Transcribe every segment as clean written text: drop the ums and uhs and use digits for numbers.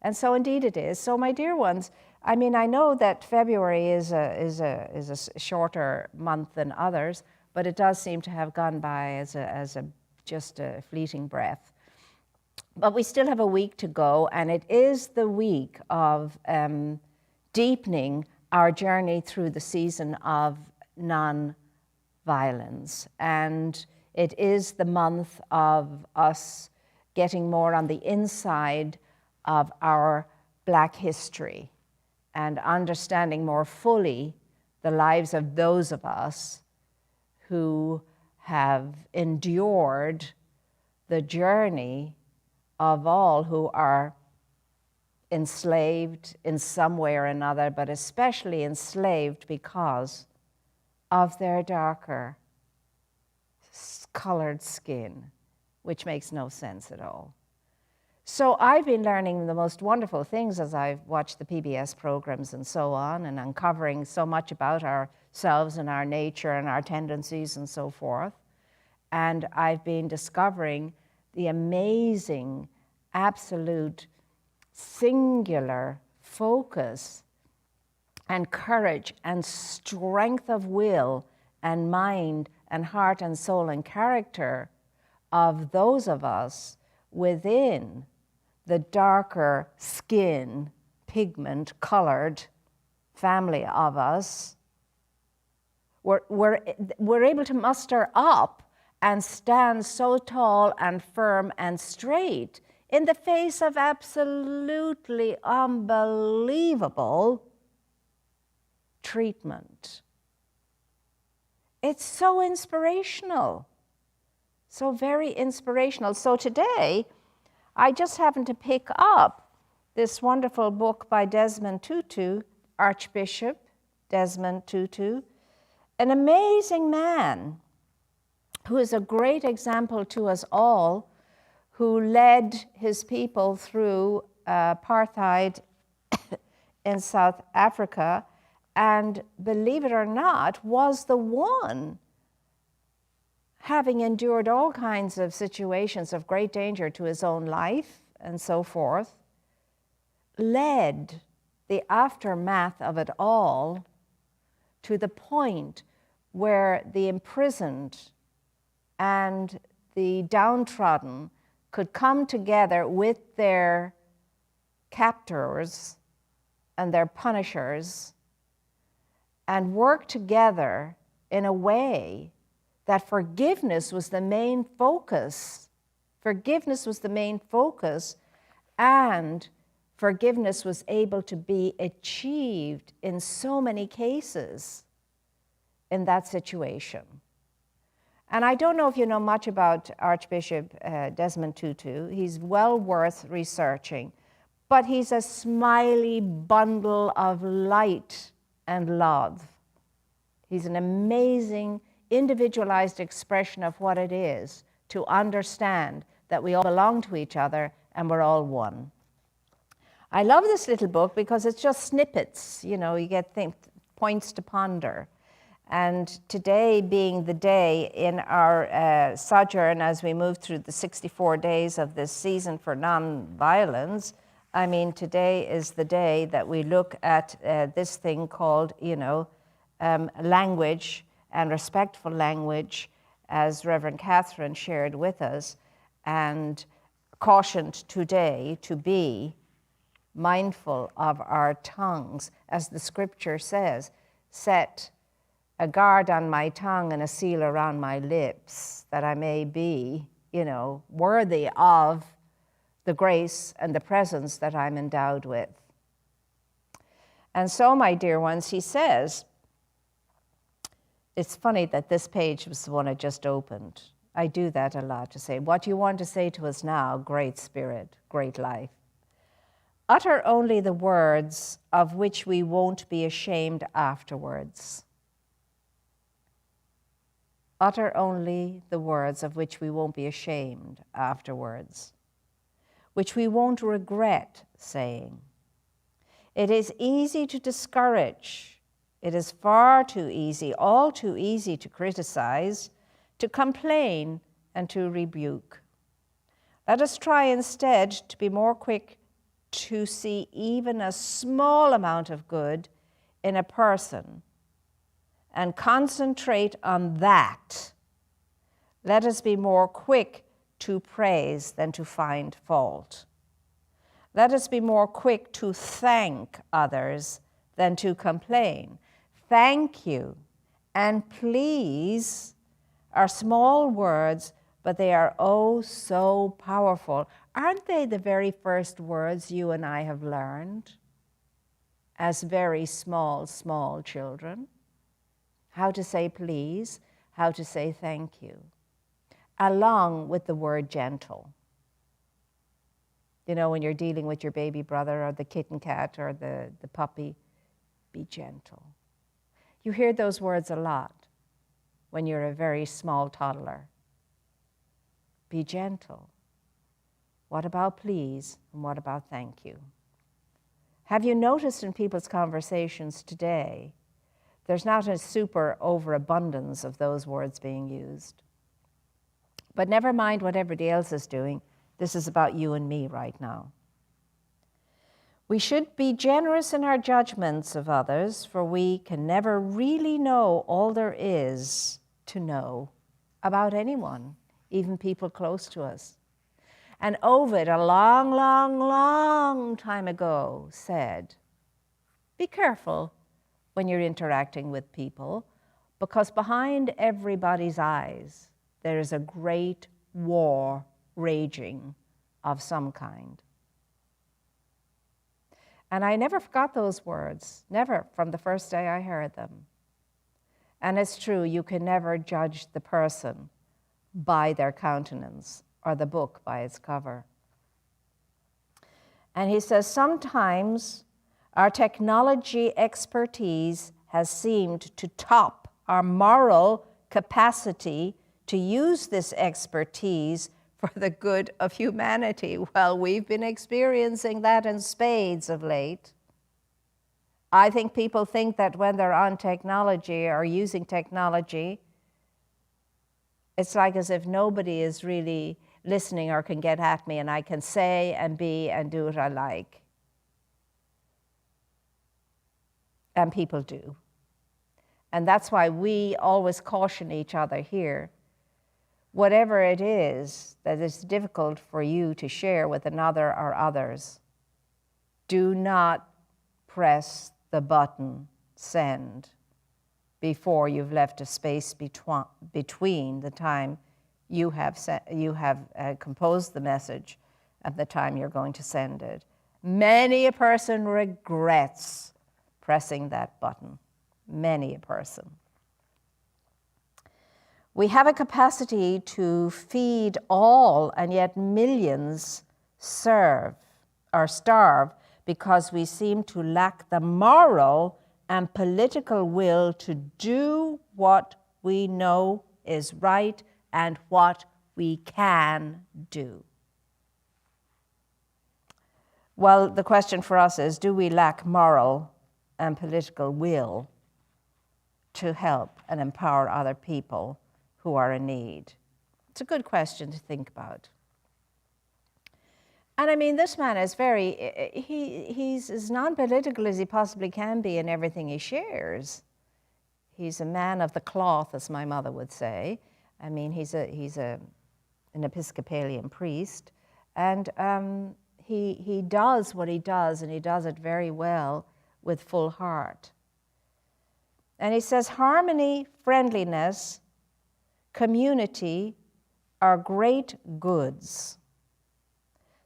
And so indeed it is. So my dear ones, I mean, I know that February is a shorter month than others, but it does seem to have gone by as just a fleeting breath. But we still have a week to go, and it is the week of deepening our journey through the season of non-violence. And it is the month of us getting more on the inside of our Black history and understanding more fully the lives of those of us who have endured the journey of all who are enslaved in some way or another, but especially enslaved because of their darker colored skin, which makes no sense at all. So I've been learning the most wonderful things as I've watched the PBS programs and so on, and uncovering so much about ourselves and our nature and our tendencies and so forth. And I've been discovering the amazing, absolute, singular focus and courage and strength of will and mind and heart and soul and character of those of us within the darker skin, pigment, colored family of us. We're able to muster up and stand so tall and firm and straight in the face of absolutely unbelievable treatment. It's so inspirational, so very inspirational. So today, I just happened to pick up this wonderful book by Desmond Tutu, Archbishop Desmond Tutu, an amazing man who is a great example to us all, who led his people through apartheid in South Africa, and believe it or not, was the one, having endured all kinds of situations of great danger to his own life and so forth, led the aftermath of it all to the point where the imprisoned and the downtrodden could come together with their captors and their punishers and work together in a way that forgiveness was the main focus. Forgiveness was the main focus, and forgiveness was able to be achieved in so many cases in that situation. And I don't know if you know much about Archbishop Desmond Tutu. He's well worth researching, but he's a smiley bundle of light and love. He's an amazing, individualized expression of what it is to understand that we all belong to each other and we're all one. I love this little book because it's just snippets, you know, you get points to ponder. And today being the day in our sojourn as we move through the 64 days of this season for non-violence, I mean, today is the day that we look at this thing called, you know, language and respectful language, as Reverend Catherine shared with us, and cautioned today to be mindful of our tongues. As the scripture says, set a guard on my tongue and a seal around my lips, that I may be, you know, worthy of the grace and the presence that I'm endowed with. And so, my dear ones, he says, it's funny that this page was the one I just opened. I do that a lot, to say, what you want to say to us now, great spirit, great life. Utter only the words of which we won't be ashamed afterwards. Utter only the words of which we won't be ashamed afterwards, which we won't regret saying. It is easy to discourage. It is far too easy, all too easy to criticize, to complain, and to rebuke. Let us try instead to be more quick to see even a small amount of good in a person and concentrate on that. Let us be more quick to praise than to find fault. Let us be more quick to thank others than to complain. Thank you and please are small words, but they are oh so powerful. Aren't they the very first words you and I have learned as very small, small children? How to say please, how to say thank you, along with the word gentle. You know, when you're dealing with your baby brother or the kitten cat or the puppy, be gentle. You hear those words a lot when you're a very small toddler. Be gentle. What about please, and what about thank you? Have you noticed in people's conversations today, there's not a super overabundance of those words being used? But never mind what everybody else is doing. This is about you and me right now. We should be generous in our judgments of others, for we can never really know all there is to know about anyone, even people close to us. And Ovid, a long, long, long time ago, said, be careful when you're interacting with people, because behind everybody's eyes, there is a great war raging of some kind. And I never forgot those words, never, from the first day I heard them. And it's true, you can never judge the person by their countenance or the book by its cover. And he says, sometimes our technology expertise has seemed to top our moral capacity to use this expertise for the good of humanity. Well, we've been experiencing that in spades of late. I think people think that when they're on technology or using technology, it's like as if nobody is really listening or can get at me and I can say and be and do what I like. And people do. And that's why we always caution each other here. Whatever it is that is difficult for you to share with another or others, do not press the button send before you've left a space between the time you have composed the message and the time you're going to send it. Many a person regrets pressing that button. Many a person. We have a capacity to feed all, and yet millions starve because we seem to lack the moral and political will to do what we know is right and what we can do. Well, the question for us is, do we lack moral and political will to help and empower other people who are in need? It's a good question to think about. And I mean, this man is he's as non-political as he possibly can be in everything he shares. He's a man of the cloth, as my mother would say. I mean, he's an Episcopalian priest, and he does what he does, and he does it very well with full heart. And he says, harmony, friendliness, community are great goods.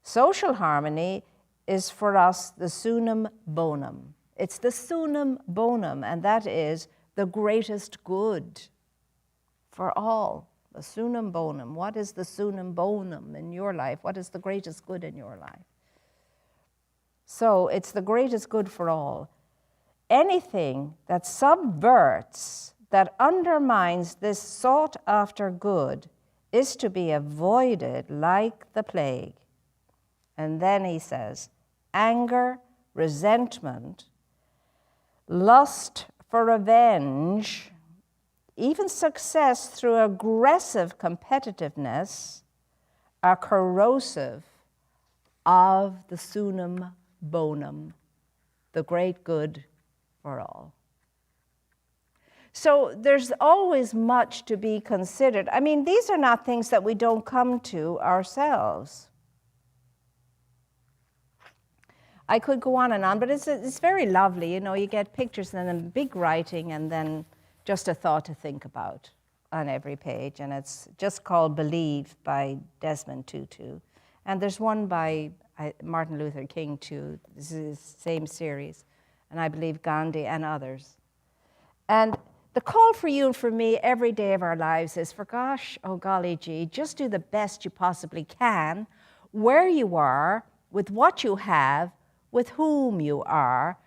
Social harmony is for us the sunum bonum. It's the sunum bonum, and that is the greatest good for all. The sunum bonum. What is the sunum bonum in your life? What is the greatest good in your life? So it's the greatest good for all. Anything that subverts, that undermines this sought-after good is to be avoided like the plague. And then he says, anger, resentment, lust for revenge, even success through aggressive competitiveness are corrosive of the sunum bonum, the great good for all. So there's always much to be considered. I mean, these are not things that we don't come to ourselves. I could go on, but it's very lovely. You know, you get pictures and then big writing and then just a thought to think about on every page. And it's just called Believe by Desmond Tutu. And there's one by Martin Luther King too. This is the same series. And I believe Gandhi and others. And the call for you and for me every day of our lives is, for gosh, oh golly gee, just do the best you possibly can, where you are, with what you have, with whom you are.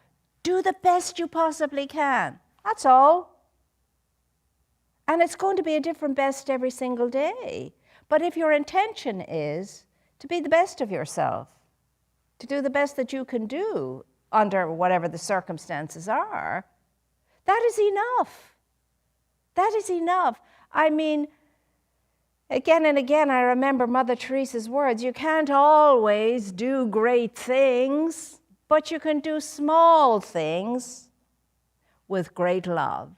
Do the best you possibly can. That's all. And it's going to be a different best every single day. But if your intention is to be the best of yourself, to do the best that you can do under whatever the circumstances are, that is enough. That is enough. I mean, again and again, I remember Mother Teresa's words, you can't always do great things, but you can do small things with great love.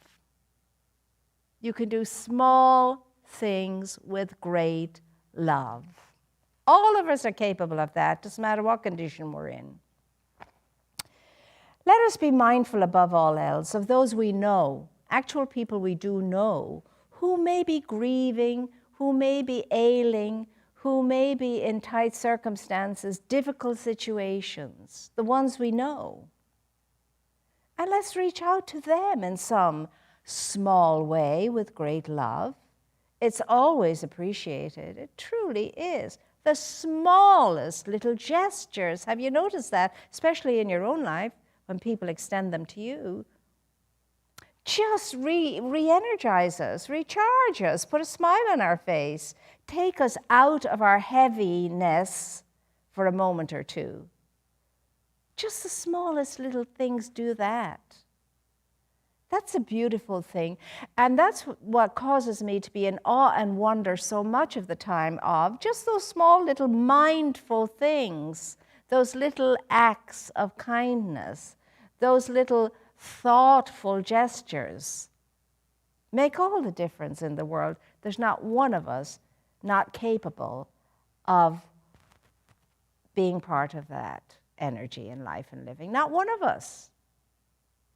You can do small things with great love. All of us are capable of that, doesn't matter what condition we're in. Let us be mindful above all else of those we know, actual people we do know, who may be grieving, who may be ailing, who may be in tight circumstances, difficult situations, the ones we know. And let's reach out to them in some small way with great love. It's always appreciated. It truly is. The smallest little gestures. Have you noticed that? Especially in your own life, when people extend them to you. Just re-energize us, recharge us, put a smile on our face, take us out of our heaviness for a moment or two. Just the smallest little things do that. That's a beautiful thing. And that's what causes me to be in awe and wonder so much of the time of just those small little mindful things, those little acts of kindness, those little thoughtful gestures make all the difference in the world. There's not one of us not capable of being part of that energy in life and living. Not one of us.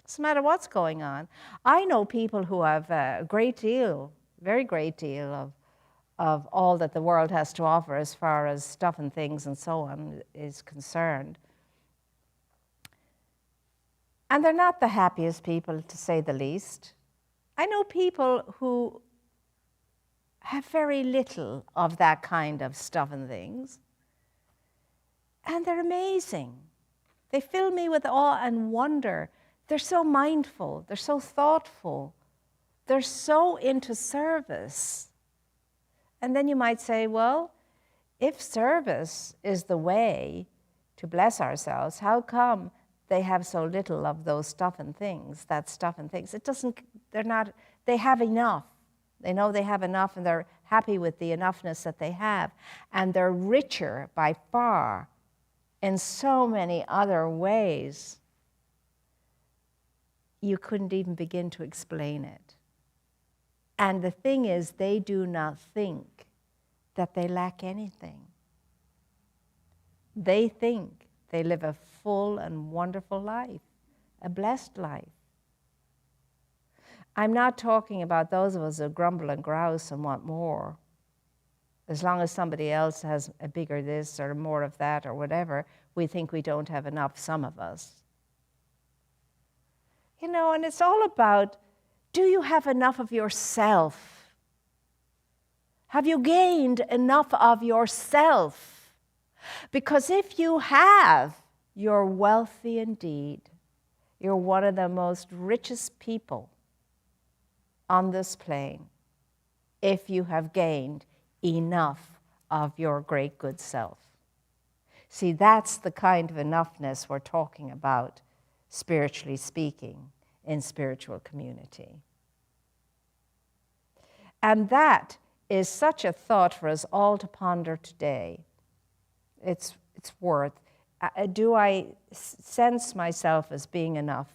Doesn't matter what's going on. I know people who have a great deal, very great deal of all that the world has to offer as far as stuff and things and so on is concerned. And they're not the happiest people, to say the least. I know people who have very little of that kind of stuff and things. And they're amazing. They fill me with awe and wonder. They're so mindful. They're so thoughtful. They're so into service. And then you might say, well, if service is the way to bless ourselves, how come they have so little of those stuff and things, that stuff and things? It doesn't, they have enough. They know they have enough and they're happy with the enoughness that they have. And they're richer by far in so many other ways. You couldn't even begin to explain it. And the thing is, they do not think that they lack anything. They think they live a full and wonderful life, a blessed life. I'm not talking about those of us who grumble and grouse and want more. As long as somebody else has a bigger this or more of that or whatever, we think we don't have enough, some of us. You know, and it's all about, do you have enough of yourself? Have you gained enough of yourself? Because if you have, you're wealthy indeed. You're one of the most richest people on this plane if you have gained enough of your great good self. See, that's the kind of enoughness we're talking about, spiritually speaking, in spiritual community. And that is such a thought for us all to ponder today. It's its worth? Do I sense myself as being enough?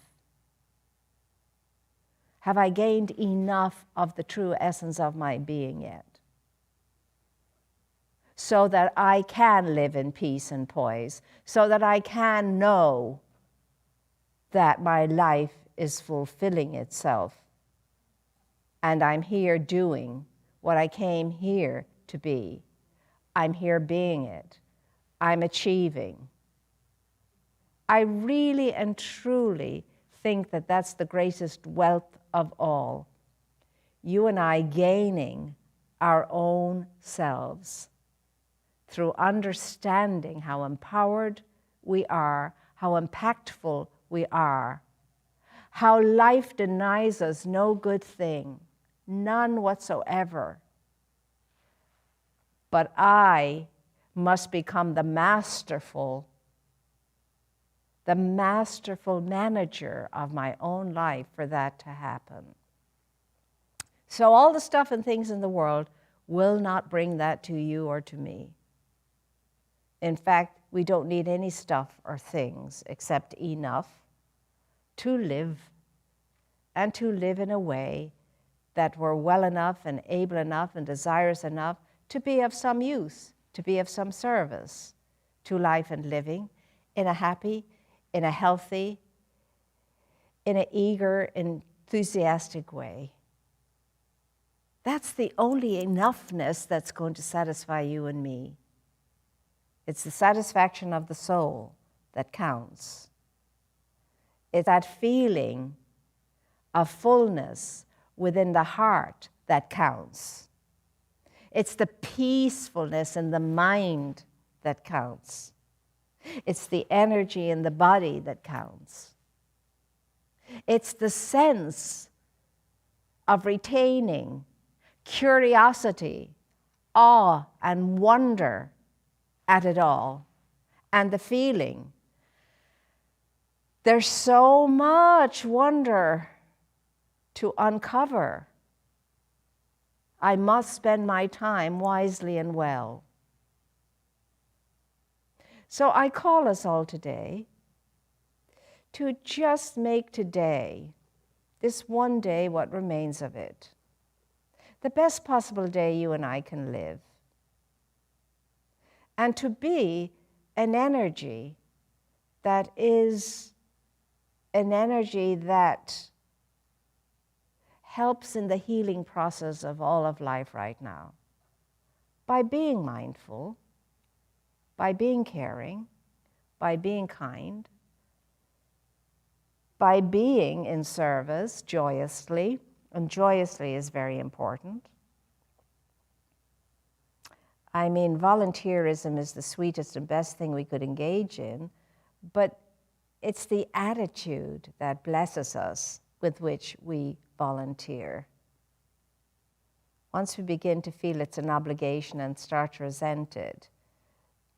Have I gained enough of the true essence of my being yet? So that I can live in peace and poise, so that I can know that my life is fulfilling itself, and I'm here doing what I came here to be. I'm here being it. I'm achieving. I really and truly think that that's the greatest wealth of all. You and I gaining our own selves through understanding how empowered we are, how impactful we are, how life denies us no good thing, none whatsoever. But I must become the masterful manager of my own life for that to happen. So all the stuff and things in the world will not bring that to you or to me. In fact, we don't need any stuff or things except enough to live, and to live in a way that we're well enough and able enough and desirous enough to be of some use, to be of some service to life and living in a happy, in a healthy, in an eager, enthusiastic way. That's the only enough-ness that's going to satisfy you and me. It's the satisfaction of the soul that counts. It's that feeling of fullness within the heart that counts. It's the peacefulness in the mind that counts. It's the energy in the body that counts. It's the sense of retaining curiosity, awe, and wonder at it all, and the feeling. There's so much wonder to uncover. I must spend my time wisely and well. So I call us all today to just make today, this one day, what remains of it, the best possible day you and I can live. And to be an energy that is an energy that helps in the healing process of all of life right now. By being mindful, by being caring, by being kind, by being in service joyously, and joyously is very important. I mean, volunteerism is the sweetest and best thing we could engage in, but it's the attitude that blesses us with which we volunteer. Once we begin to feel it's an obligation and start to resent it,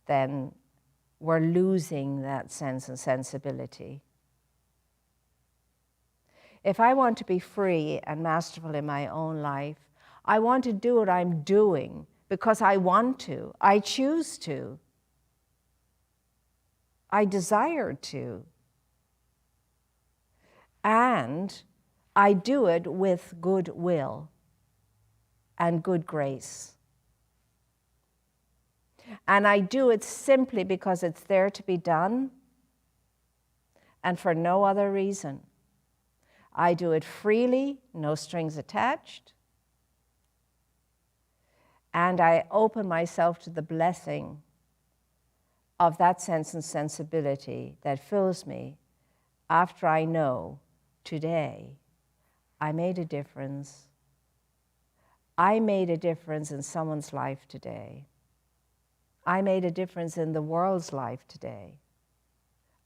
then we're losing that sense and sensibility. If I want to be free and masterful in my own life, I want to do what I'm doing because I want to, I choose to, I desire to. And I do it with good will and good grace. And I do it simply because it's there to be done and for no other reason. I do it freely, no strings attached. And I open myself to the blessing of that sense and sensibility that fills me after I know today I made a difference. I made a difference in someone's life today. I made a difference in the world's life today.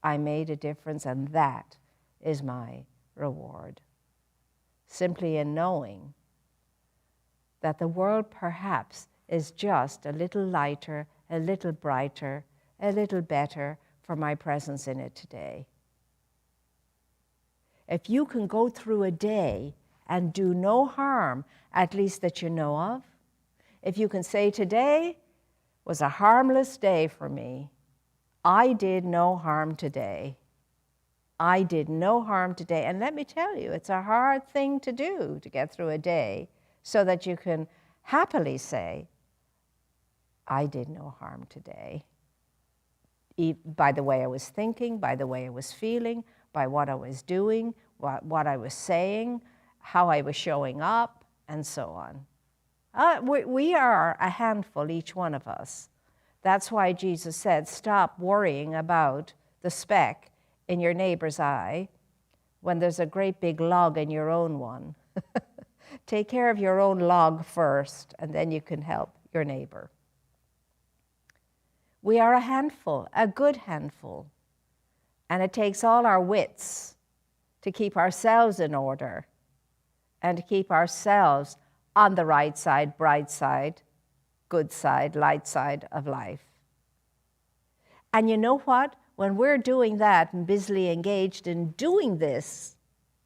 I made a difference, and that is my reward. Simply in knowing that the world perhaps is just a little lighter, a little brighter, a little better for my presence in it today. If you can go through a day and do no harm, at least that you know of, if you can say today was a harmless day for me, I did no harm today. I did no harm today. And let me tell you, it's a hard thing to do to get through a day so that you can happily say, I did no harm today. By the way I was thinking, by the way I was feeling, by what I was doing, what I was saying, how I was showing up, and so on. We are a handful, each one of us. That's why Jesus said, stop worrying about the speck in your neighbor's eye when there's a great big log in your own one. Take care of your own log first, and then you can help your neighbor. We are a handful, a good handful. And it takes all our wits to keep ourselves in order and to keep ourselves on the right side, bright side, good side, light side of life. And you know what? When we're doing that and busily engaged in doing this,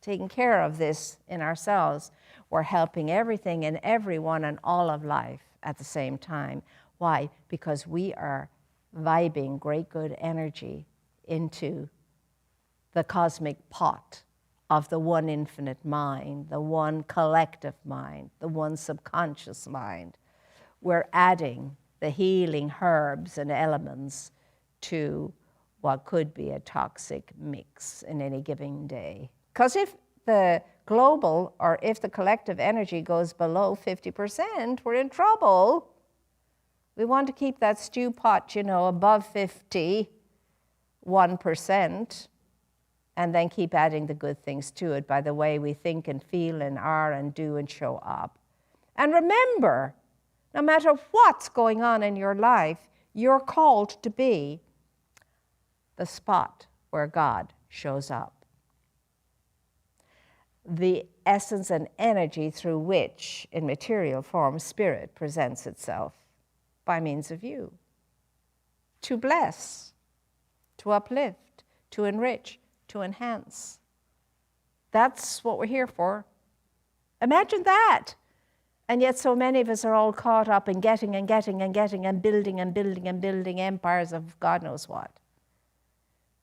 taking care of this in ourselves, we're helping everything and everyone and all of life at the same time. Why? Because we are vibing great good energy into the cosmic pot of the one infinite mind, the one collective mind, the one subconscious mind. We're adding the healing herbs and elements to what could be a toxic mix in any given day. Because if the global or if the collective energy goes below 50%, we're in trouble. We want to keep that stew pot, above 51%, and then keep adding the good things to it by the way we think and feel and are and do and show up. And remember, no matter what's going on in your life, you're called to be the spot where God shows up. The essence and energy through which, in material form, spirit presents itself by means of you, to bless, to uplift, to enrich, to enhance. That's what we're here for. Imagine that. And yet so many of us are all caught up in getting and getting and getting and building and building and building empires of God knows what.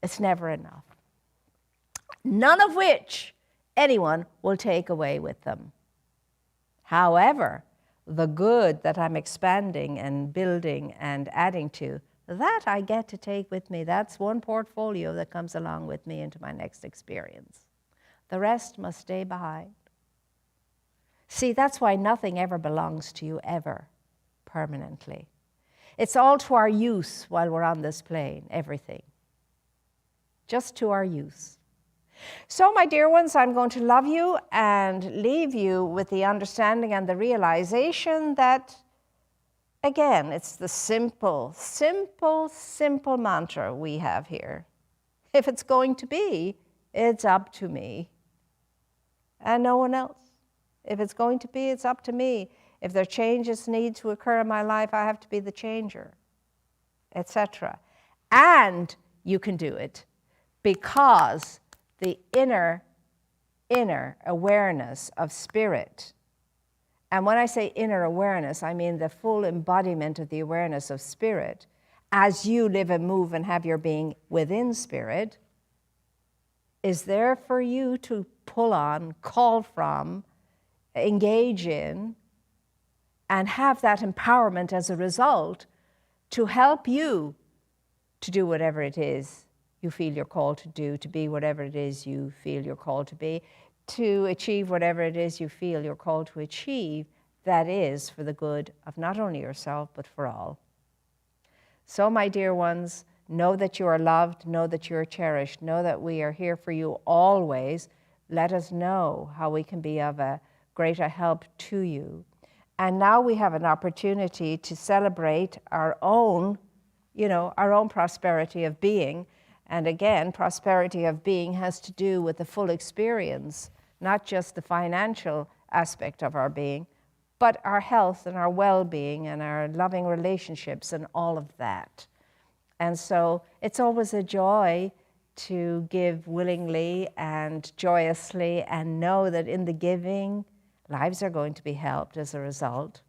It's never enough. None of which anyone will take away with them. However, the good that I'm expanding and building and adding to, that I get to take with me. That's one portfolio that comes along with me into my next experience. The rest must stay behind. See, that's why nothing ever belongs to you, ever, permanently. It's all to our use while we're on this plane, everything. Just to our use. So, my dear ones, I'm going to love you and leave you with the understanding and the realization that, again, it's the simple, simple, simple mantra we have here. If it's going to be, it's up to me and no one else. If it's going to be, it's up to me. If there changes need to occur in my life, I have to be the changer, etc. And you can do it because the inner awareness of spirit. And when I say inner awareness, I mean the full embodiment of the awareness of spirit as you live and move and have your being within spirit is there for you to pull on, call from, engage in, and have that empowerment as a result to help you to do whatever it is you feel you're called to do, to be whatever it is you feel you're called to be, to achieve whatever it is you feel you're called to achieve, that is for the good of not only yourself, but for all. So, my dear ones, know that you are loved, know that you are cherished, know that we are here for you always. Let us know how we can be of a greater help to you. And now we have an opportunity to celebrate our own, our own prosperity of being. And again, prosperity of being has to do with the full experience, not just the financial aspect of our being, but our health and our well-being and our loving relationships and all of that. And so it's always a joy to give willingly and joyously and know that in the giving, lives are going to be helped as a result.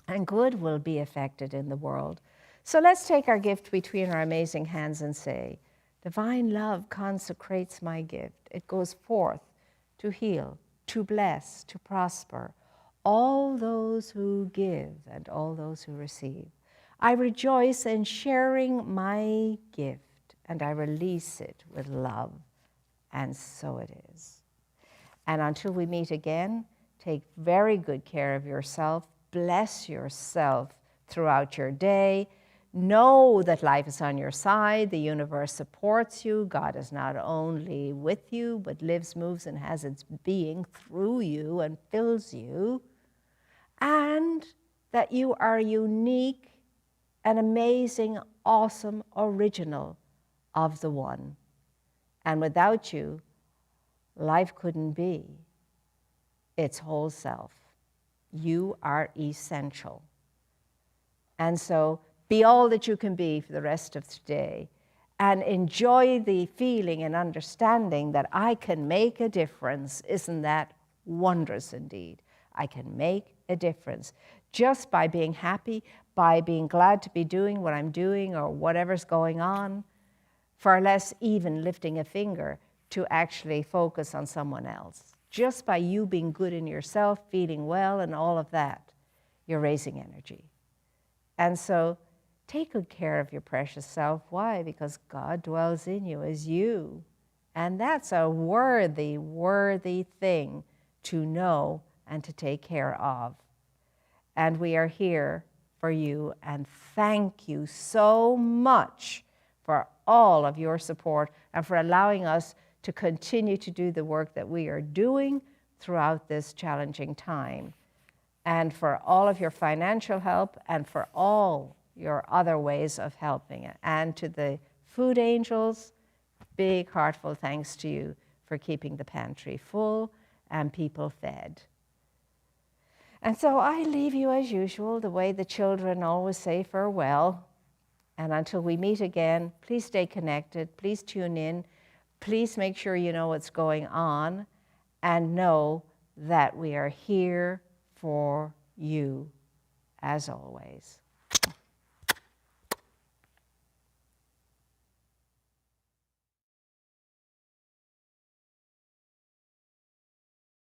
And good will be affected in the world. So let's take our gift between our amazing hands and say, divine love consecrates my gift. It goes forth to heal, to bless, to prosper all those who give and all those who receive. I rejoice in sharing my gift, and I release it with love, and so it is. And until we meet again, take very good care of yourself. Bless yourself throughout your day. Know that life is on your side. The universe supports you. God is not only with you, but lives, moves, and has its being through you and fills you. And that you are unique and amazing, awesome, original of the One. And without you, life couldn't be its whole self. You are essential. And so be all that you can be for the rest of today, and enjoy the feeling and understanding that I can make a difference. Isn't that wondrous indeed? I can make a difference just by being happy, by being glad to be doing what I'm doing or whatever's going on, far less even lifting a finger to actually focus on someone else. Just by you being good in yourself, feeling well and all of that, you're raising energy. And so take good care of your precious self. Why? Because God dwells in you as you. And that's a worthy, worthy thing to know and to take care of. And we are here for you, and thank you so much for all of your support and for allowing us to continue to do the work that we are doing throughout this challenging time, and for all of your financial help and for all your other ways of helping. And to the food angels, big heartfelt thanks to you for keeping the pantry full and people fed. And so I leave you as usual, the way the children always say farewell. And until we meet again, please stay connected, please tune in, please make sure you know what's going on, and know that we are here for you as always.